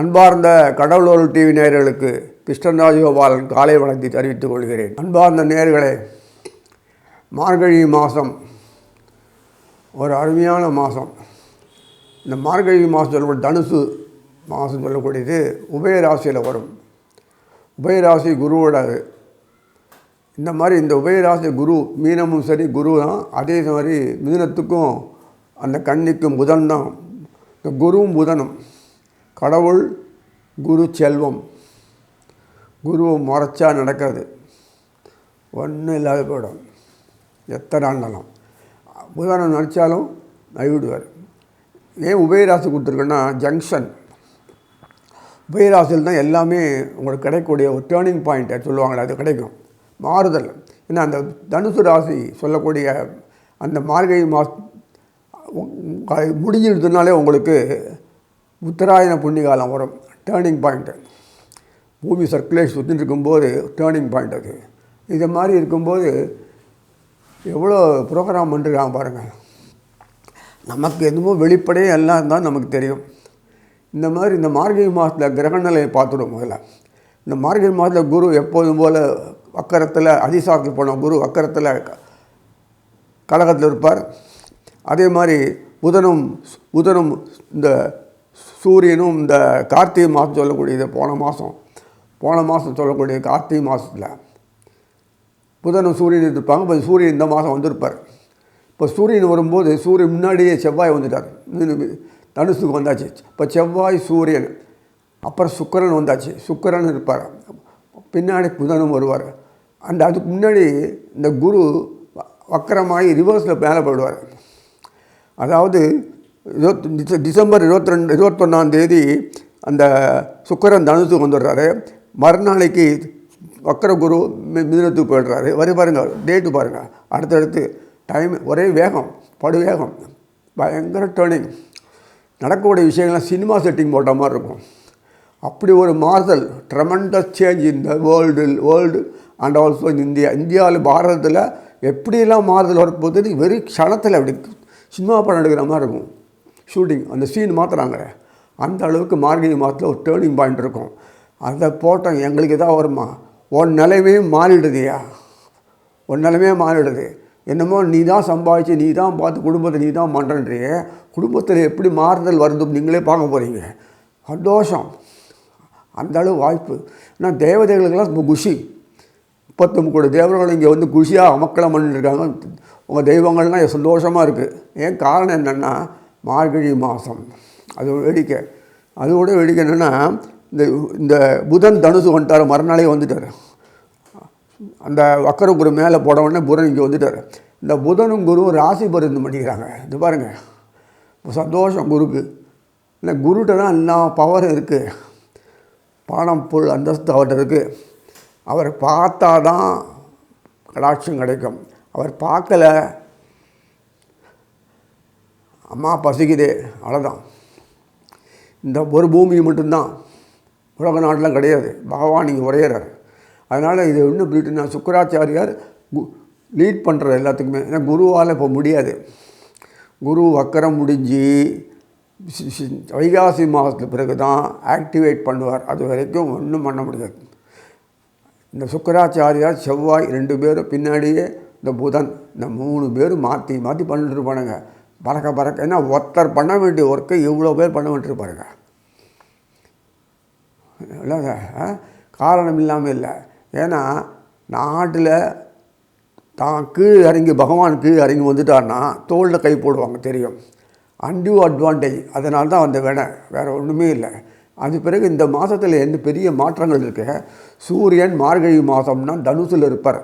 அன்பார்ந்த கடவுளோர் டிவி நேயர்களுக்கு கிருஷ்ணன் ராஜகோபாலன் காலை வணக்கத்தை தெரிவித்துக் கொள்கிறேன். அன்பார்ந்த நேயர்களே, மார்கழி மாதம் ஒரு அருமையான மாதம். இந்த மார்கழி மாதம் சொல்லக்கூடிய தனுசு மாதம் சொல்லக்கூடியது உபயராசியில் வரும். உபயராசி குருவோட இந்த மாதிரி இந்த உபயராசி குரு மீனமும் சரி குரு தான். அதே மாதிரி மிதுனத்துக்கும் அந்த கன்னிக்கும் புதன் தான். இந்த குருவும் புதனும் கடவுள் குரு செல்வம். குருவை முறைச்சா நடக்காது, ஒன்றும் இல்லாத போயிடும். எத்தனை ஆண்டாலும் புதனை நினச்சாலும் நைவிடுவார். ஏன் உபயராசி கொடுத்துருக்கேன்னா ஜங்ஷன். உபயராசியில் தான் எல்லாமே உங்களுக்கு கிடைக்கக்கூடிய ஒரு டேர்னிங் பாயிண்ட்டை சொல்லுவாங்களே, அது கிடைக்கும். மாறுதல். ஏன்னா அந்த தனுசு ராசி சொல்லக்கூடிய அந்த மார்கழி மாதம் முடிஞ்சிடுதுனாலே உங்களுக்கு உத்தராயண புண்ணியகாலம் வரும். Turning point. பூமி சர்க்குலேஷன் சுற்றின்னு இருக்கும்போது டேர்னிங் பாயிண்ட் அது. இதை மாதிரி இருக்கும்போது எவ்வளோ ப்ரோக்ராம் பண்ணிருக்காங்க பாருங்கள். நமக்கு எதுவும் வெளிப்படையே எல்லாம் தான் நமக்கு தெரியும். இந்த மாதிரி இந்த மார்கழி மாதத்தில் கிரகநிலையை பார்த்துடும். முதல்ல இந்த மார்கழி மாதத்தில் குரு எப்போதும் போல் வக்கரத்தில் அதிசாரத்தில் போன குரு வக்கரத்தில் கடகத்தில் இருப்பார். அதே மாதிரி புதனும் இந்த சூரியனும் இந்த கார்த்திகை மாதம் சொல்லக்கூடியது போன மாதம் சொல்லக்கூடிய கார்த்திகை மாதத்தில் புதனும் சூரியன் இருப்பாங்க. இப்போ சூரியன் இந்த மாதம் வந்திருப்பார். இப்போ சூரியன் வரும்போது சூரியன் முன்னாடியே செவ்வாய் வந்துட்டார். தனுசுக்கு வந்தாச்சு. இப்போ செவ்வாய் சூரியன், அப்புறம் சுக்கிரன் வந்தாச்சு. சுக்கிரன் இருப்பார், பின்னாடி புதனும் வருவார். அதுக்கு முன்னாடி இந்த குரு வக்கரமாகி ரிவர்ஸில் மேலே போயிடுவார். அதாவது டிசம்பர் 21 அந்த சுக்கிரன் தனுசுக்கு வந்துடுறாரு. மறுநாளைக்கு வக்கர குரு மிதுனத்துக்கு போய்டுறாரு. பாருங்கள், டேட்டு பாருங்கள். அடுத்தடுத்து டைம் ஒரே வேகம், படுவேகம், பயங்கர டேர்னிங். நடக்கக்கூடிய விஷயங்கள்லாம் சினிமா செட்டிங் போட்ட மாதிரி இருக்கும். அப்படி ஒரு மாறுதல், tremendous change in the world and also in இந்தியாவில் பாரதத்தில் எப்படியெல்லாம் மாறுதல் வரப்போகுது வெறும் க்ஷணத்தில் அப்படி சினிமா படம் எடுக்கிற மாதிரி இருக்கும். ஷூட்டிங் அந்த சீன் மாற்றுறாங்க. அந்த அளவுக்கு மார்கழி மாதத்தில் ஒரு டேர்னிங் பாயிண்ட் இருக்கும். அதை போட்டோம் எங்களுக்கு எதாவது வருமா? உன் நிலைமே மாறிடுதுயா, உன் நிலைமே மாறிடுது. என்னமோ நீ தான் சம்பாதிச்சு நீ தான் பார்த்து குடும்பத்தை நீ தான் பண்ணுறன்றியே. குடும்பத்தில் எப்படி மாறுதல் வருது நீங்களே பார்க்க போகிறீங்க. சந்தோஷம், அந்த அளவு வாய்ப்பு. ஏன்னா தேவதைகளுக்கெல்லாம் ரொம்ப குஷி. 39 கோடி தேவர்கள் இங்கே வந்து குஷியாக அமக்களம் பண்ணிட்டுருக்காங்க. உங்கள் தெய்வங்கள்லாம் சந்தோஷமாக இருக்குது. ஏன் காரணம் என்னென்னா மார்கழி மாதம். அது வேடிக்கை. அதோட வேடிக்கை என்னென்னா இந்த புதன் தனுசு வந்துட்டார். மறுநாளே வந்துட்டார். அந்த வக்கர குரு மேலே போட உடனே புதன் இங்கே வந்துட்டார். இந்த புதனும் குருவும் ராசி பரிந்து பண்ணிக்கிறாங்க. இது பாருங்கள், சந்தோஷம் குருக்கு. இல்லை, குருகிட்ட தான் எல்லா பவரும் இருக்குது. பணம் பொருள் அந்தஸ்து அவர்கிட்ட இருக்குது. அவர் பார்த்தா தான் கடாட்சம் கிடைக்கும். அவர் பார்க்கலை, அம்மா பசிக்குதே, அவ்வளோதான். இந்த ஒரு பூமி மட்டும்தான், உலக நாட்டெலாம் கிடையாது. பகவான் இங்கே உரையிறார். அதனால் இது இன்னும் போயிட்டுனா சுக்கராச்சாரியார் லீட் பண்ணுற எல்லாத்துக்குமே. ஏன்னா குருவால் இப்போ முடியாது. குரு வக்கரம் முடிஞ்சு வைகாசி மாதத்துக்கு பிறகு தான் ஆக்டிவேட் பண்ணுவார். அது வரைக்கும் ஒன்றும் பண்ண முடியாது. இந்த சுக்கராச்சாரியார் செவ்வாய் 2 பேரும் பின்னாடியே இந்த புதன், இந்த 3 பேரும் மாற்றி பண்ணிட்டு இருப்பானுங்க. பறக்க. ஏன்னா ஒருத்தர் பண்ண வேண்டிய ஒர்க்கை இவ்வளோ பேர் பண்ண வேண்டியிருப்பாருங்க. இல்லைங்க, காரணம் இல்லாமல் இல்லை. ஏன்னா நாட்டில் தான் கீழ் இறங்கி பகவான் கீழ் இறங்கி வந்துட்டார்னா தோளில் கை போடுவாங்க, தெரியும். Undue advantage. அதனால தான் அந்த வேறு ஒன்றுமே இல்லை. அது பிறகு இந்த மாதத்தில் எந்த பெரிய மாற்றங்கள் இருக்கு. சூரியன் மார்கழி மாதம்னா தனுசில் இருப்பார்.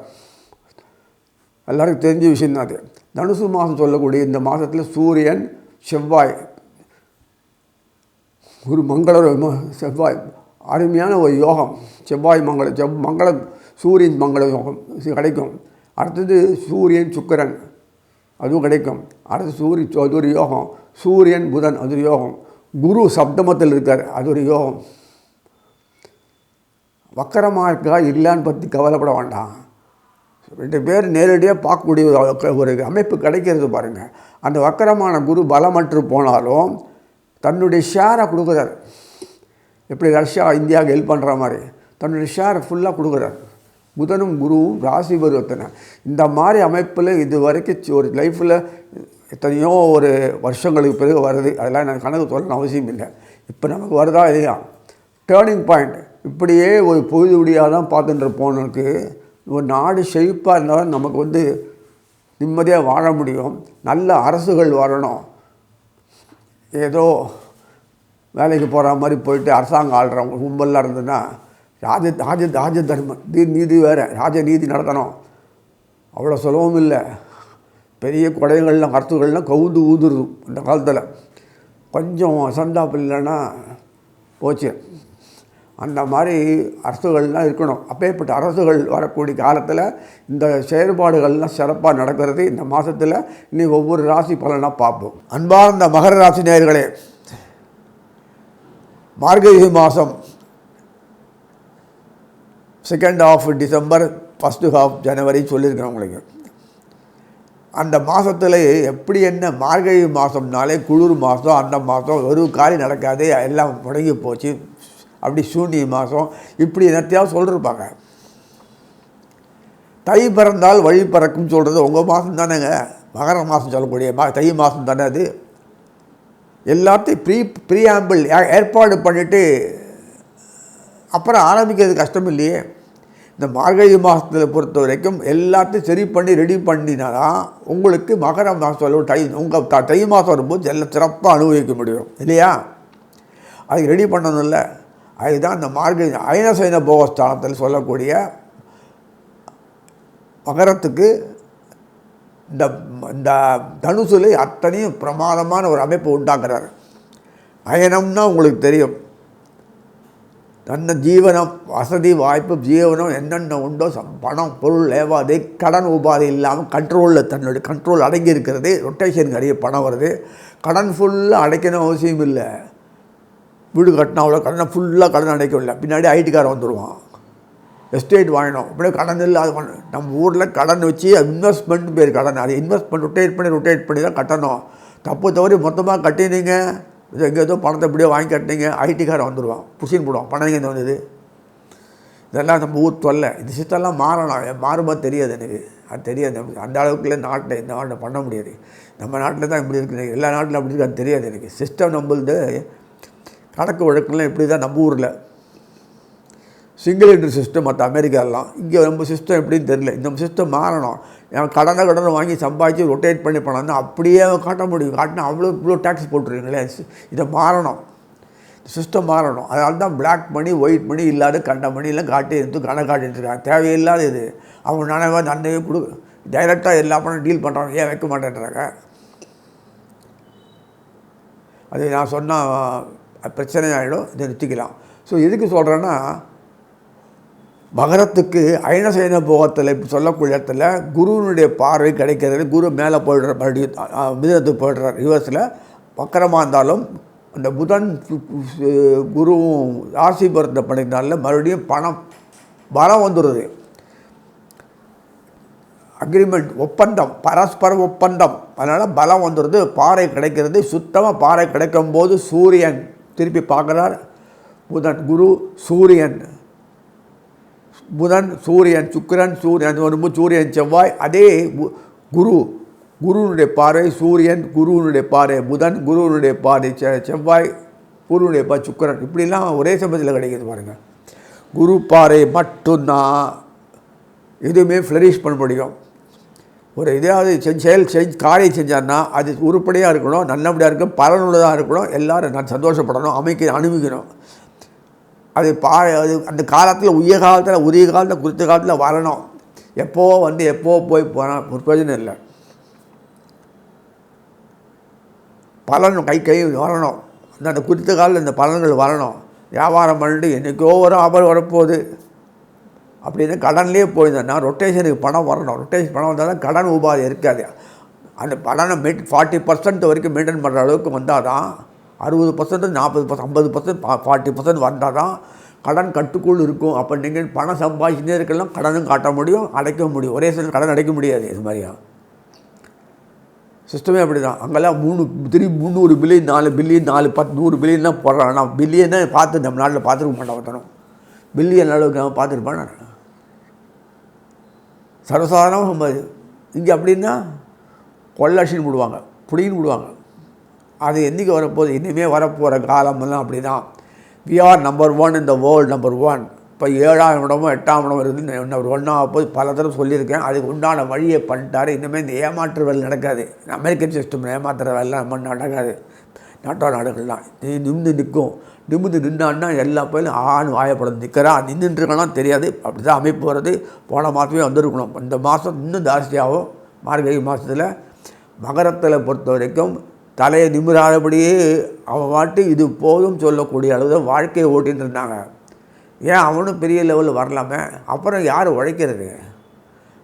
எல்லாருக்கும் தெரிஞ்ச விஷயந்தான் அது. தனுசு மாதம் சொல்லக்கூடிய இந்த மாதத்தில் சூரியன் செவ்வாய் ஒரு செவ்வாய் அருமையான ஒரு யோகம். செவ்வாய் மங்களம் சூரியன் மங்கள யோகம் கிடைக்கும். அடுத்தது சூரியன் சுக்கிரன், அதுவும் கிடைக்கும். அடுத்து அது ஒரு யோகம். சூரியன் புதன், அது ஒரு யோகம். குரு சப்தமத்தில் இருக்கார், அது ஒரு யோகம். வக்கரமாக இருக்கா இல்லைன்னு பற்றி கவலைப்பட வேண்டாம். 2 பேர் நேரடியாக பார்க்கக்கூடிய ஒரு அமைப்பு கிடைக்கிறது பாருங்கள். அந்த வக்கரமான குரு பலமற்று போனாலும் தன்னுடைய ஷேரை கொடுக்குறார். எப்படி ரஷ்யா இந்தியாவுக்கு ஹெல்ப் பண்ணுற மாதிரி தன்னுடைய ஷேரை ஃபுல்லாக கொடுக்குறாரு. புதனும் குருவும் ராசி பருவத்தின இந்த மாதிரி அமைப்பில் இது வரைக்கும் ஒரு லைஃப்பில் எத்தனையோ ஒரு வருஷங்களுக்கு பிறகு வருது. அதெல்லாம் எனக்கு கணக்கு சொல்லணும் அவசியம் இல்லை. இப்போ நமக்கு வருதா இல்லையா டேர்னிங் பாயிண்ட். இப்படியே ஒரு பொழுதுபடியாக தான் பார்த்துட்டு போனதுக்கு ஒரு நாடு செழிப்பாக இருந்தாலும் நமக்கு நிம்மதியாக வாழ முடியும். நல்ல அரசுகள் வரணும். ஏதோ வேலைக்கு போகிற மாதிரி போயிட்டு அரசாங்கம் ஆள்றவங்க கும்பலாக இருந்ததுன்னா ராஜ தர்மம் நீதி வேறு ராஜநீதி நடத்தணும். அவ்வளோ சுலபம் இல்லை. பெரிய கொடைகள்லாம் கருத்துக்கள்லாம் கவுந்து ஊதுருது அந்த காலத்தில். கொஞ்சம் அசந்தாப்பு இல்லைன்னா போச்சு. அந்த மாதிரி அரசுகள்லாம் இருக்கணும். அப்பேற்பட்ட அரசுகள் வரக்கூடிய காலத்தில் இந்த செயற்பாடுகள்லாம் சிறப்பாக நடக்கிறது. இந்த மாதத்தில் இனி ஒவ்வொரு ராசி பலனாக பார்ப்போம். அன்பார்ந்த மகர ராசி நேயர்களே, மார்கழி மாதம் second half December, first half ஜனவரி சொல்லியிருக்கேன் உங்களுக்கு. அந்த மாதத்தில் எப்படி என்ன மார்கழி மாதம்னாலே குளிர் மாதம். அந்த மாதம் ஒரு காரியம் நடக்காது, எல்லாம் முடங்கி போச்சு, அப்படி சூன்ய மாதம் இப்படி என்னத்தையாவது சொல்லிருப்பாங்க. தை பிறந்தால் வழி பிறக்கும் சொல்கிறது உங்கள் மாதம் தானேங்க. மகர மாதம் சொல்லக்கூடிய தை மாதம் தானே அது. எல்லாத்தையும் ப்ரீஆம்பிள் ஏற்பாடு பண்ணிவிட்டு அப்புறம் ஆரம்பிக்கிறது கஷ்டம் இல்லையே. இந்த மார்கழி மாதத்தில் பொறுத்த வரைக்கும் எல்லாத்தையும் சரி பண்ணி ரெடி பண்ணினா தான் உங்களுக்கு மகர மாதம் சொல்ல உங்கள் தை மாதம் வரும்போது எல்லாம் சிறப்பாக அனுபவிக்க முடியும் இல்லையா. அதுக்கு ரெடி பண்ணணும்ல. அதுதான் இந்த மார்கழி அயனசைன போகஸ்தானத்தில் சொல்லக்கூடிய மகரத்துக்கு இந்த தனுசுல அத்தனையும் பிரமாதமான ஒரு அமைப்பு உண்டாக்குறாரு. அயனம்னா உங்களுக்கு தெரியும், தன்னை ஜீவனம் வசதி வாய்ப்பு ஜீவனம் என்னென்ன உண்டோ பணம் பொருள் லேவாதை கடன் உபாதை இல்லாமல் கண்ட்ரோலில் தன்னுடைய கண்ட்ரோல் அடங்கி இருக்கிறது. ரொட்டேஷனுக்கு நிறைய பணம் வருது. கடன் ஃபுல்லாக அடைக்கணும் அவசியம் இல்லை. வீடு கட்டினா அவ்வளோ கடனை ஃபுல்லாக கடன் அடைக்கும் இல்லை. பின்னாடி ஐடிக்காரன் வந்துடுவான். எஸ்டேட் வாங்கினோம் அப்படியே கடன் இல்லை. அது நம்ம ஊரில் கடன் வச்சு இன்வெஸ்ட்மெண்ட் பேர் கடன். அது இன்வெஸ்ட்மெண்ட் ரொட்டேட் பண்ணி தான் கட்டணும். தப்பு தவறி மொத்தமாக கட்டினீங்க, இது எங்கேயோ பணத்தை எப்படியோ வாங்கி கட்டினீங்க, ஐடிக்காரன் வந்துடுவான், புஷின்னு போடுவான். பணம் எங்கே வந்தது? இதெல்லாம் நம்ம ஊர் தொல்லை. இந்த சிஸ்டம்லாம் மாறணும். மாறுமா தெரியாது எனக்கு, அது தெரியாது. அந்த அளவுக்குள்ள நாட்டில் இந்த நாட்டில் பண்ண முடியாது. நம்ம நாட்டில் தான் இப்படி இருக்குது, எல்லா நாட்டிலும் அப்படி இருக்குது, அது தெரியாது எனக்கு. சிஸ்டம் நம்மளது கணக்கு வழக்கெல்லாம் இப்படி தான் நம்ம ஊரில். சிங்கிள் என்ட்ரி சிஸ்டம் மற்ற அமெரிக்காலாம். இங்கே நம்ம சிஸ்டம் எப்படின்னு தெரியல. இந்த சிஸ்டம் மாறணும். கடனை வாங்கி சம்பாதிச்சு ரொட்டேட் பண்ணி பண்ணால் அப்படியே காட்ட முடியும். காட்டினா இவ்வளோ டேக்ஸ் போட்டுருவீங்களே. இதை மாறணும், சிஸ்டம் மாறணும். அதனால தான் பிளாக் மணி ஒயிட் மணி இல்லாத கண்ட மணியெல்லாம் காட்டி எடுத்து கணக்கு காட்டிட்டுருக்காங்க. தேவையில்லாத இது. அவங்க நானே நன்மையும் டைரெக்டாக எல்லா பணம் டீல் பண்ணுறாங்க. ஏன் வைக்க மாட்டேன்றாங்க? அது நான் சொன்னால் பிரச்சனை ஆகிடும். இதை நிறுத்திக்கலாம். ஸோ எதுக்கு சொல்கிறேன்னா, மகரத்துக்கு அயனசைன போகத்தில் இப்போ சொல்லக்கூடிய இடத்துல குருவினுடைய பார்வை கிடைக்கிறது. குரு மேலே போய்டுற, மறுபடியும் மிதனத்துக்கு போய்டுறார் ரிவர்ஸில். வக்கரமாக இருந்தாலும் அந்த புதன் குருவும் ராசி பொருத்த பண்ணினால மறுபடியும் பணம் பலம் வந்துடுது. அக்ரிமெண்ட் ஒப்பந்தம், பரஸ்பர ஒப்பந்தம். அதனால் பலம் வந்துடுது, பாறை கிடைக்கிறது. சுத்தமாக பாறை கிடைக்கும் போது சூரியன் திருப்பி பார்க்குறார். புதன் குரு சூரியன், புதன் சூரியன் சுக்கிரன் சூரியன் வரும்போது சூரியன் செவ்வாய். அதே குருவினுடைய பார்வை சூரியன், குருவினுடைய பார்வை புதன், குருவினுடைய பார்வை செவ்வாய், குருவினுடைய பார்வை சுக்கிரன். இப்படிலாம் ஒரே சமயத்தில் கிடைக்கிது பாருங்கள். குரு பார்வை மட்டும்தான் எதுவுமே ஃப்ளரிஷ் பண்ண முடியும். ஒரு இதையாவது காரியம் செஞ்சான்னா அது உருப்படியாக இருக்கணும், நல்லபடியாக இருக்கணும், பலனுள்ளதாக இருக்கணும், எல்லோரும் நான் சந்தோஷப்படணும், அனுபவிக்கணும். அது அந்த காலத்தில் உரிய காலத்தில் குறித்த காலத்தில் வரணும். எப்போ எப்போ போய் போனால் ஒரு பிரயோஜனம் இல்லை. பலன் கை வரணும். அந்த குறித்த காலத்தில் இந்த பலன்கள் வரணும். வியாபாரம் பண்ணிட்டு என்றைக்கோ ஒரு ஆபர் வரப்போகுது அப்படின்னு கடன்லேயே போயிருந்தேன்னா ரொட்டேஷனுக்கு பணம் வரணும். ரொட்டேஷன் பணம் வந்தால் தான் கடன் உபாதை இருக்காது. அந்த பலனை 40% வரைக்கும் மெயின்டைன் பண்ணுற அளவுக்கு வந்தால் தான் 60%, 40%, 50%, 40% வந்தால் தான் கடன் கட்டுக்குள் இருக்கும். அப்போ நீங்கள் பணம் சம்பாதிச்சுட்டே இருக்கலாம், கடனும் காட்ட முடியும், அடைக்க முடியும். ஒரே சில கடன் அடைக்க முடியாது. இது மாதிரியா சிஸ்டமே அப்படி தான். அங்கெல்லாம் 300 பில்லியன் 4 பில்லியன் 100 பில்லியன்லாம் போடுறான். ஆனால் பில்லியனை பார்த்து நம்ம நாட்டில் பார்த்துருக்க மாட்டோம். ஒருத்தனும் பில்லியன் அளவுக்கு நம்ம பார்த்துருப்பான சர்வசாதாரணமாக சம்பாதி. இங்கே அப்படின்னா கொள்ளடின்னு விடுவாங்க, புடின்னு விடுவாங்க. அது என்றைக்கு வரப்போகுது? இனிமேல் வரப்போகிற காலமெல்லாம் அப்படி தான். வி ஆர் நம்பர் 1 இந்த வேர்ல்டு, நம்பர் 1. இப்போ 7ஆம் இடமோ 8ஆம் இடமோ இருக்குது. நம்பர் 1ஆக போது பல தடவை சொல்லியிருக்கேன். அதுக்கு உண்டான வழியை பண்ணிட்டார். இனிமேல் இந்த ஏமாற்று வேலை நடக்காது. அமெரிக்கன் சிஸ்டம் ஏமாத்துற வேலைலாம் நம்ம நடக்காது. நாடுகள்லாம் நிமிந்து நிற்கும். நிமிந்து நின்னான்னா எல்லா பயிலும் ஆயப்படம் நிற்கிறான். நின்றுட்டுருக்கலாம் தெரியாது. அப்படி தான் அமைப்பு வருது. போன மாதமே வந்திருக்கணும். இந்த மாதம் இன்னும் ஜாஸ்தியாகும். மார்கழி மாதத்தில் மகரத்தில் பொறுத்த வரைக்கும் தலையை நிமிராதபடியே அவன் வாட்டு இது போதும் சொல்லக்கூடிய அளவு தான் வாழ்க்கையை ஓட்டின்னு இருந்தாங்க. ஏன் அவனும் பெரிய லெவலில் வரலாமே? அப்புறம் யார் உழைக்கிறது?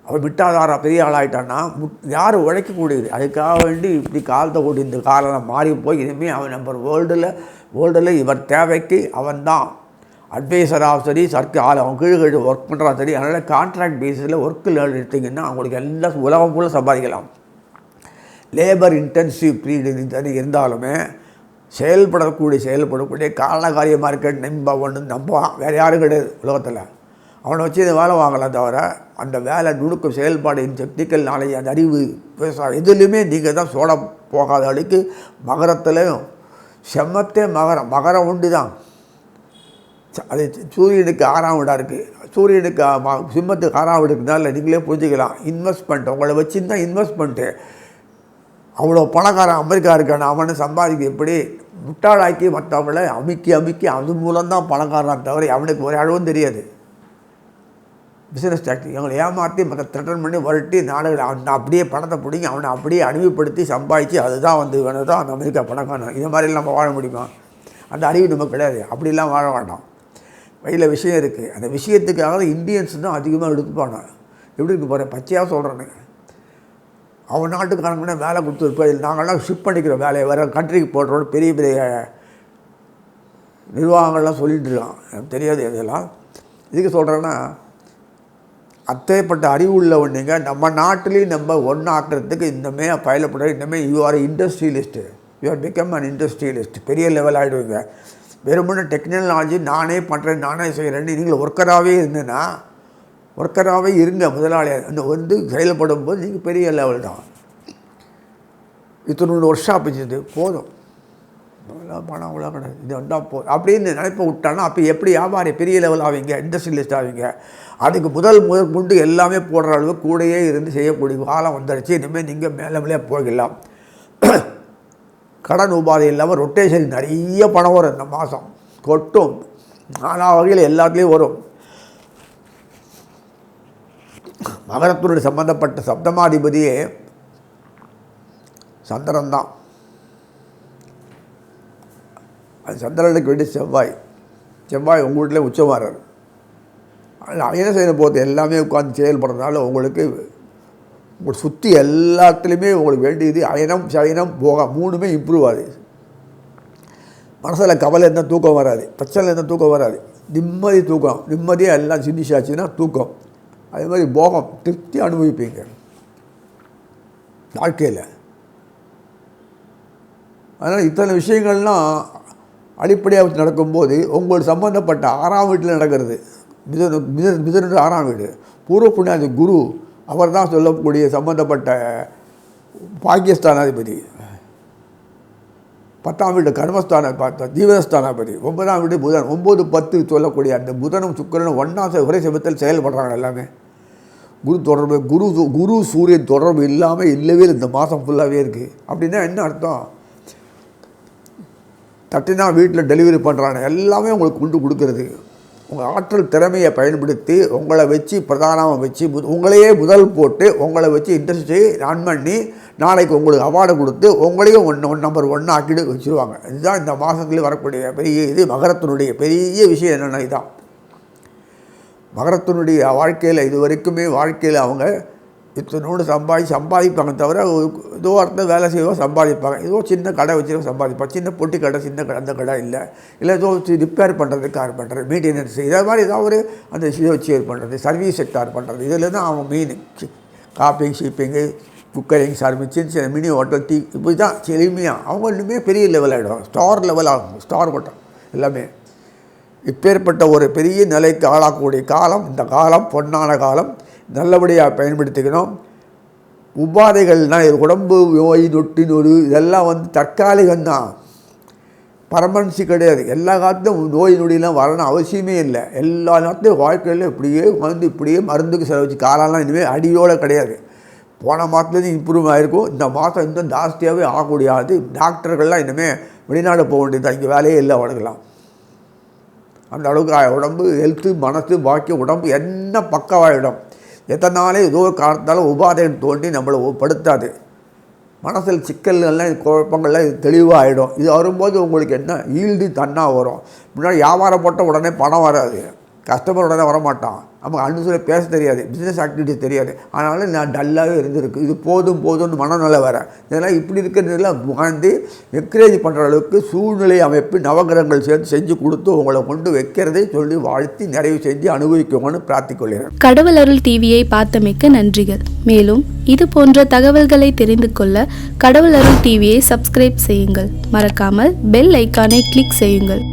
அவன் விட்டாதாரா பெரிய ஆளாயிட்டான்னா யார் உழைக்கக்கூடியது? அதுக்காக வேண்டி இப்படி காலத்தை ஓட்டி இந்த காலம் மாறி போய் இனிமேல் அவன் நம்பர் வேர்ல்டில் இவர் தேவைக்கு அவன் தான் அட்வைசராக சரி, ஆள் அவன் கீழே ஒர்க் பண்ணுறா சரி. அதனால் கான்ட்ராக்ட் பேஸில் ஒர்க்கில் எடுத்திங்கன்னா அவங்களுக்கு எல்லாம் உலகம் ஃபுல்லாக சம்பாதிக்கலாம். லேபர் இன்டென்சிவ் பீரியட் இருந்தாலுமே செயல்படக்கூடிய காரணகாரிய மார்க்கெட் நம்புவான். வேறு யாரும் கிடையாது உலகத்தில். அவனை வச்சு இந்த வேலை வாங்கலாம் தவிர அந்த வேலை நுணுக்கம் செயல்பாடு டெக்னிக்கல் நாலேஜ் அந்த அறிவு விவசாயம் எதுலேயுமே நீங்கள் தான் சோட போகாத அளவுக்கு மகரத்துலேயும் செம்மத்தே மகரம் உண்டு தான். அது சூரியனுக்கு 6ஆம் வீடாக இருக்குது. சூரியனுக்கு சிம்மத்துக்கு 6ஆம் வீடு இருக்குனால நீங்களே புரிஞ்சுக்கலாம். இன்வெஸ்ட்மெண்ட் உங்களை வச்சுருந்தா இன்வெஸ்ட்மெண்ட்டு அவ்வளோ பணக்காரன் அமெரிக்கா இருக்கான அவனை சம்பாதிக்க எப்படி முட்டாளாக்கி மற்றவங்கள அமுக்கி அது மூலம்தான் பணக்காரனாக தவிர அவனுக்கு ஒரு அளவும் தெரியாது. பிஸ்னஸ் டாக்டிக் அவங்களை ஏமாற்றி மற்ற த்ரெட்டன் பண்ணி வரட்டி நாடுகளை அவனை அப்படியே பணத்தை பிடிங்கி அவனை அப்படியே அடிமைப்படுத்தி சம்பாதிச்சு அதுதான் வேணும் தான் அந்த அமெரிக்கா பணக்காரன். இது மாதிரிலாம் நம்ம வாழ முடியுமா? அந்த அறிவு நமக்கு கிடையாது. அப்படிலாம் வாழ வேண்டாம். வழியில் விஷயம் இருக்குது. அந்த விஷயத்துக்காக இந்தியன்ஸ் தான் அதிகமாக எடுத்துப்பாங்க. எப்படி இருக்கு போகிறேன் பச்சையாக சொல்கிறேன்னு. அவன் நாட்டுக்காரங்கன்னா வேலை கொடுத்துருப்போம். நாங்கள்லாம் ஷிப் பண்ணிக்கிறோம் வேலையை வேறு கண்ட்ரிக்கு போடுறோன்னு பெரிய பெரிய நிர்வாகங்கள்லாம் சொல்லிகிட்டு இருக்கான். எனக்கு தெரியாது இதெல்லாம். இதுக்கு சொல்கிறேன்னா அத்தைப்பட்ட அறிவு உள்ளவங்க நம்ம நாட்டிலையும் நம்ம ஒன்றாக்குறதுக்கு இந்தமே பயிலப்படுற இந்தமே you are industrialist. You are become an industrialist. பெரிய லெவல் ஆகிடுவீங்க. வெறுமனே டெக்னாலஜி நானே பண்ணுறேன் நானே செய்கிறேன்னு நீங்கள் ஒர்க்கராகவே இருந்தேன்னா ஒர்க்கராகவே இருங்க. முதலாளியாக அந்த செயல்படும் போது நீங்கள் பெரிய லெவல் தான். இத்தனோட ஒர்க் ஷாப் வச்சுது போதும் பணம் அவ்வளோ கிடையாது. இது வந்தால் போதும் அப்படின்னு நினைப்ப விட்டானா அப்போ எப்படி வியாபாரி பெரிய லெவல் ஆவீங்க, இண்டஸ்ட்ரியலிஸ்ட் ஆவீங்க. அதுக்கு முதற்கொண்டு எல்லாமே போடுற அளவு கூடையே இருந்து செய்யக்கூடிய காலம் வந்துடுச்சு. இனிமேல் நீங்கள் மேலே போகலாம். கடன் உபாதை இல்லாமல் ரொட்டேஷன் நிறைய பணம் வரும். இந்த மாதம் கொட்டும். நானா வகையில் எல்லாத்துலேயும் வரும். மகரத்துடன் சம்பந்தப்பட்ட சப்தமாதிபதியே சந்திரன் தான். அது சந்திரனுக்கு வேண்டிய செவ்வாய் உங்கள் வீட்டில் உச்சமாறார். அயன செய்ய போது எல்லாமே உட்காந்து செயல்படுறதுனால உங்களுக்கு சுற்றி எல்லாத்துலேயுமே உங்களுக்கு வேண்டியது அயனம் சயனம் போகம் 3மே இம்ப்ரூவ் ஆகுது. மனசில் கவலை இருந்தால் தூக்கம் வராது, பிரச்சனை இருந்தால் தூக்கம் வராது. நிம்மதியாக எல்லாம் சிந்திச்சாச்சுன்னா தூக்கம். அதே மாதிரி போகம் திருப்தி அனுபவிப்பீங்க வாழ்க்கையில். அதனால் இத்தனை விஷயங்கள்லாம் அடிப்படையாக நடக்கும்போது உங்களுக்கு சம்பந்தப்பட்ட 6ஆம் வீட்டில் நடக்கிறது. மிதுன 6ஆம் வீடு பூர்வ புண்ணியாதி குரு அவர் தான் சொல்லக்கூடிய சம்பந்தப்பட்ட பாக்கியஸ்தானாதிபதி. 10ஆம் வீடு கர்மஸ்தான ஜீவனஸ்தானாதிபதி. 9ஆம் வீடு புதன். 9, 10 சொல்லக்கூடிய அந்த புதனும் சுக்கிரனும் ஒரே சமயத்தில் செயல்படுறாங்க. எல்லாமே குரு தொடர்பு குரு சூரியன் தொடர்பு இல்லாமல் இல்லவே இந்த மாதம் ஃபுல்லாகவே இருக்குது. அப்படின்னா என்ன அர்த்தம்? தட்டினா வீட்டில் டெலிவரி பண்ணுறாங்க. எல்லாமே உங்களுக்கு கொண்டு கொடுக்கறது. உங்கள் ஆற்றல் திறமையை பயன்படுத்தி உங்களை வச்சு பிரதானமாக வச்சு உங்களையே முதல் போட்டு உங்களை வச்சு இண்டஸ்ட்ரி ரன் பண்ணி நாளைக்கு உங்களுக்கு அவார்டு கொடுத்து உங்களையும் நம்பர் 1 ஆக்கிட்டு வச்சுருவாங்க. இதுதான் இந்த மாதத்துலேயே வரக்கூடிய பெரிய இது. மகரத்தினுடைய பெரிய விஷயம் என்னென்னா இதுதான். மகரத்தினுடைய வாழ்க்கையில் இது வரைக்குமே வாழ்க்கையில் அவங்க இத்தனோடு சம்பாதிப்பாங்க தவிர ஏதோ அர்த்தம் வேலை செய்வோம் சம்பாதிப்பாங்க. ஏதோ சின்ன கடை வச்சு சம்பாதிப்பாங்க. சின்ன பொட்டி கடை, சின்ன கடை, அந்த கடை இல்லை. ஏதோ ரிப்பேர் பண்ணுறது, கார் பண்ணுறது, மெயின்டெனன்ஸ், இதை மாதிரி ஏதாவது அந்த இதை வச்சு பண்ணுறது, சர்வீஸ் செக்டார் பண்ணுறது. இதில் தான் அவங்க மெயின் காப்பிங் ஷிப்பிங்கு குக்கரிங்ஸ் ஆரம்பிச்சு சின்ன மினி ஹோட்டல் டீ இப்படி தான் எளிமையாக அவங்க இன்னுமே பெரிய லெவல் ஆகிடும், ஸ்டார் லெவல் ஆகும், ஸ்டார் ஹோட்டல் எல்லாமே. இப்பேற்பட்ட ஒரு பெரிய நிலைக்கு ஆளாக்கக்கூடிய காலம் இந்த காலம், பொன்னான காலம், நல்லபடியாக பயன்படுத்திக்கணும். உபாதைகள்னால் இது உடம்பு நோய் நொட்டி நொறு இதெல்லாம் வந்து தற்காலிகம்தான், பரமன்சி கிடையாது. எல்லா காலத்துலையும் நோய் நொடியெலாம் வரணும் அவசியமே இல்லை. எல்லா நேரத்துலையும் வாழ்க்கையில் இப்படியே வந்து இப்படியே மருந்துக்கு செலவச்சு காலம்லாம் இனிமேல் அடியோடு கிடையாது. போன மாதத்துலேருந்து இம்ப்ரூவ் ஆகிருக்கும், இந்த மாதம் இன்னும் ஜாஸ்தியாகவே ஆகக்கூடியது. டாக்டர்கள்லாம் இனிமேல் வெளிநாடு போக வேண்டியது, இங்கே வேலையே இல்லை அவனுக்கெல்லாம். அந்த அளவுக்கு உடம்பு ஹெல்த்து மனசு பாக்கி உடம்பு என்ன பக்கவாயிடும். எத்தனாலே ஏதோ ஒரு காரணத்தால் உபாதைகள் தோண்டி நம்மளை படுத்தாது. மனசில் சிக்கல்கள்லாம் குழப்பங்கள்லாம் இது தெளிவாக ஆகிடும். இது வரும்போது உங்களுக்கு என்ன ஈல்டு தன்னாக வரும். முன்னாடி வியாபாரம் போட்டால் உடனே பணம் வராது, கஸ்டமர் உடனே வரமாட்டான், நமக்கு அனுசரித்து பேச தெரியாது, பிஸ்னஸ் ஆக்டிவிட்டிஸ் தெரியாது. அதனால நான் டல்லாகவே இருந்திருக்கு. இது போதும் போதும்னு மனநிலை வேறு. இதெல்லாம் இப்படி இருக்கிறதெல்லாம் வாழ்ந்து என்கரேஜ் பண்ணுற அளவுக்கு சூழ்நிலை அமைப்பு நவகிரகங்கள் சேர்த்து செஞ்சு கொடுத்து உங்களை கொண்டு வைக்கிறதை சொல்லி வாழ்த்தி நிறைவு செஞ்சு அனுபவிக்கணும்னு பிரார்த்திக்கொள்கிறேன். கடவுள் அருள் டிவியை பார்த்தமைக்கு நன்றிகள். மேலும் இது போன்ற தகவல்களை தெரிந்து கொள்ள கடவுள் அருள் டிவியை சப்ஸ்கிரைப் செய்யுங்கள். மறக்காமல் பெல் ஐக்கானை கிளிக் செய்யுங்கள்.